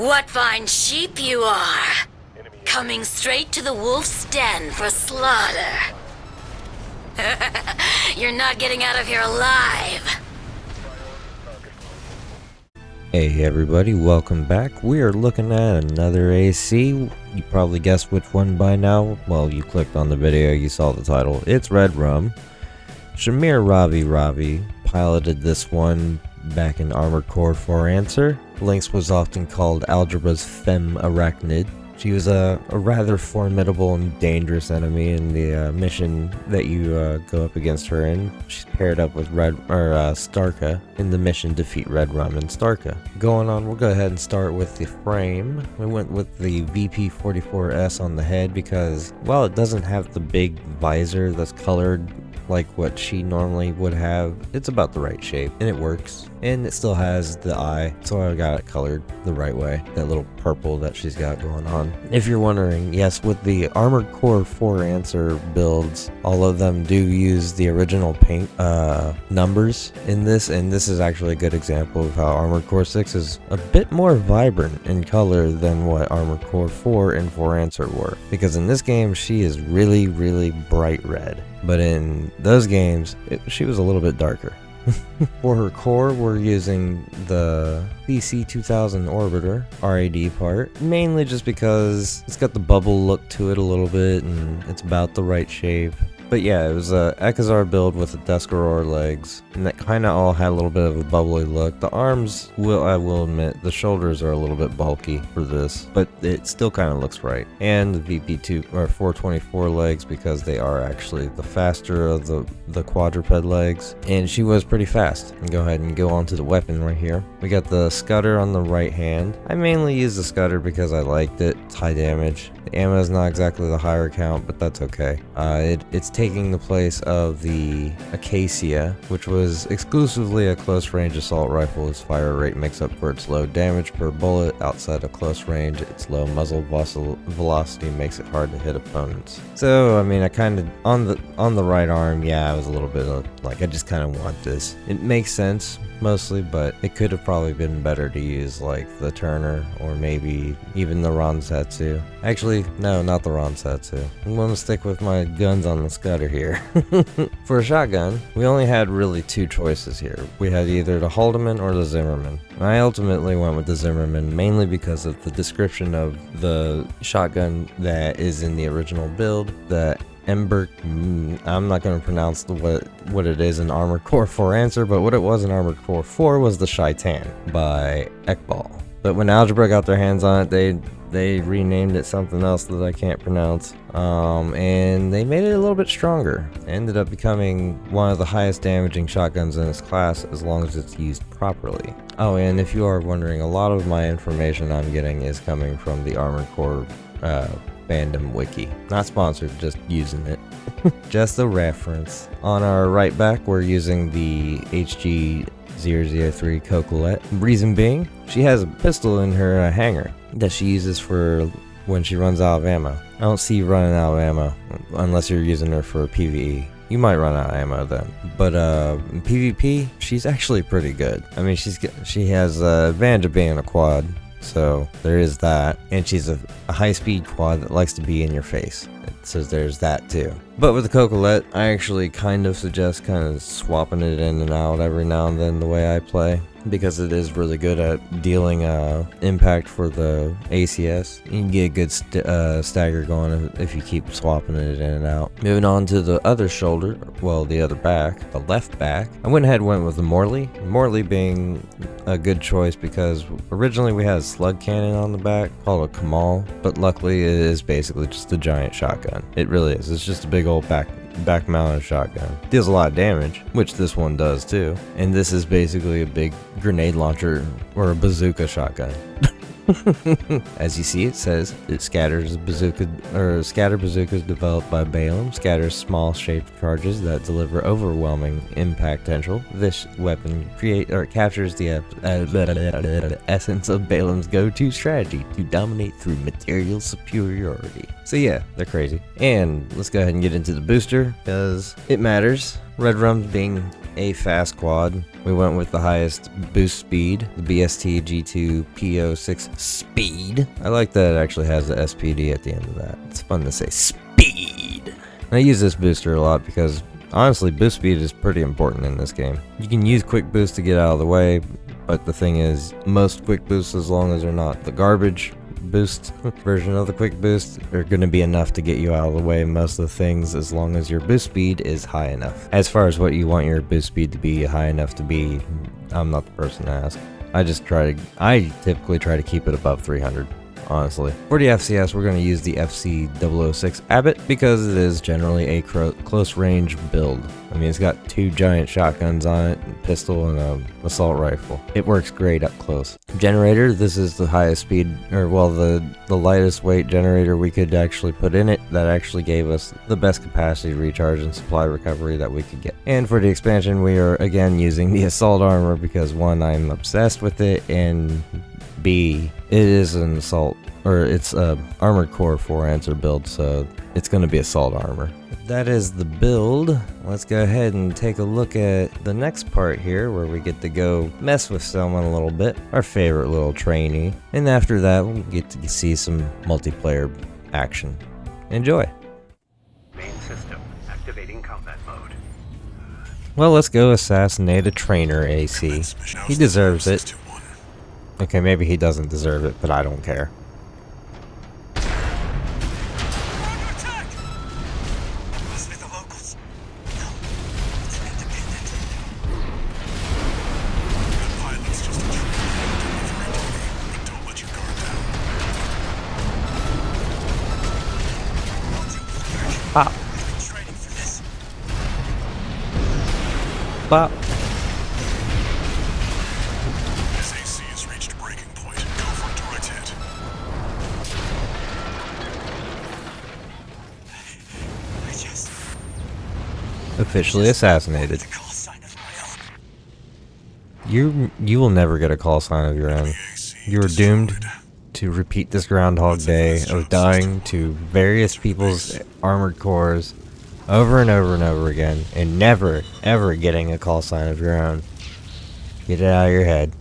What fine sheep you are! Coming straight to the wolf's den for slaughter. You're not getting out of here alive. Hey everybody, welcome back. We are looking at another AC. You probably guessed which one by now. Well, you clicked on the video, you saw the title. It's Red Rum. Shamir Ravi piloted this one back in Armored Core 4 Answer. Lynx was often called Algebra's femme arachnid. She was a rather formidable and dangerous enemy in the mission that you go up against her in. She's paired up with Starka in the mission Defeat Red Rum and Starka. Going on, we'll go ahead and start with the frame. We went with the VP44S on the head because, while it doesn't have the big visor that's colored like what she normally would have, it's about the right shape and it works, and it still has the eye, so I got it colored the right way, that little purple that she's got going on. If you're wondering, yes, with the Armored Core 4 Answer builds, all of them do use the original paint numbers in this, and this is actually a good example of how Armored Core 6 is a bit more vibrant in color than what Armored Core 4 and 4 Answer were, because in this game she is really bright red, but in those games she was a little bit darker. For her core, we're using the BC2000 Orbiter RAD part, mainly just because it's got the bubble look to it a little bit and it's about the right shape. But yeah, it was a Ekazar build with the Descaror legs, and that kind of all had a little bit of a bubbly look. The arms, I will admit, the shoulders are a little bit bulky for this, but it still kind of looks right. And the VP2 or 424 legs, because they are actually the faster of the quadruped legs, and she was pretty fast. And go ahead and go on to the weapon right here. We got the Scudder on the right hand. I mainly use the Scudder because I liked it. It's high damage. The ammo is not exactly the higher count, but that's okay. It's taking the place of the Acacia, which was exclusively a close range assault rifle. Its fire rate makes up for its low damage per bullet. Outside of close range, its low muzzle velocity makes it hard to hit opponents. So I mean, I kind of on the right arm, yeah, I was a little bit like, I just kind of want this. It makes sense mostly, but it could have probably been better to use like the Turner or maybe even the Ronsatsu. Actually, no, not the Ronsatsu. I'm going to stick with my guns on the Scudder here. For a shotgun, we only had really two choices here. We had either the Haldeman or the Zimmerman. I ultimately went with the Zimmerman mainly because of the description of the shotgun that is in the original build. The Ember, I'm not going to pronounce what it is in Armored Core 4 Answer, but what it was in Armored Core 4 was the Shaitan by Ekbal. But when Algebra got their hands on it, they renamed it something else that I can't pronounce, and they made it a little bit stronger. It ended up becoming one of the highest damaging shotguns in its class as long as it's used properly. Oh, and if you are wondering, a lot of my information I'm getting is coming from the Armored Core fandom wiki. Not sponsored, just using it. Just a reference. On our right back, we're using the HG003 Coquelette. Reason being, she has a pistol in her hanger that she uses for when she runs out of ammo. I don't see you running out of ammo unless you're using her for PvE. You might run out of ammo then, but in PvP, she's actually pretty good. I mean, she has the advantage of being a quad, so there is that, and she's a high-speed quad that likes to be in your face, so there's that too. But with the Coquelette, I actually kind of suggest swapping it in and out every now and then the way I play, because it is really good at dealing impact for the ACS. You can get a good stagger going if you keep swapping it in and out. Moving on to the other shoulder, well, the other back, the left back, I went with the Morley. Morley being a good choice because originally we had a slug cannon on the back called a Kamal, but luckily it is basically just a giant shotgun. It really is. It's just a big old back mounted shotgun. Deals a lot of damage, which this one does too. And this is basically a big grenade launcher or a bazooka shotgun. As you see, it says it scatters scatter bazookas developed by Balaam. Scatters small shaped charges that deliver overwhelming impact potential. This weapon captures the essence of Balaam's go-to strategy to dominate through material superiority. So yeah, they're crazy. And let's go ahead and get into the booster because it matters. Red Rum's being a fast quad. We went with the highest boost speed, the BST G2 PO6 speed. I like that it actually has the SPD at the end of that. It's fun to say speed. And I use this booster a lot because honestly, boost speed is pretty important in this game. You can use quick boost to get out of the way, but the thing is, most quick boosts, as long as they're not the garbage boost version of the quick boost, are going to be enough to get you out of the way most of the things, as long as your boost speed is high enough. As far as what you want your boost speed to be high enough to be, I'm not the person to ask. I typically try to keep it above 300. Honestly. For the FCS, we're going to use the FC006 Abbott because it is generally a close range build. I mean, it's got 2 giant shotguns on it, a pistol, and an assault rifle. It works great up close. Generator, this is the highest speed, or well, the lightest weight generator we could actually put in it. That actually gave us the best capacity recharge and supply recovery that we could get. And for the expansion, we are again using the assault armor because 1, I'm obsessed with it, and B, it is an assault, or it's a armored core 4-answer build, so it's going to be assault armor. That is the build. Let's go ahead and take a look at the next part here, where we get to go mess with someone a little bit, our favorite little trainee, and after that we'll get to see some multiplayer action. Enjoy. Main system activating combat mode. Well, let's go assassinate a trainer, AC. He deserves it. Okay, maybe he doesn't deserve it, but I don't care. Pop. Pop. Officially assassinated. You will never get a call sign of your own. You are doomed to repeat this Groundhog Day of dying to various people's armored cores over and over and over again, and never, ever getting a call sign of your own. Get it out of your head.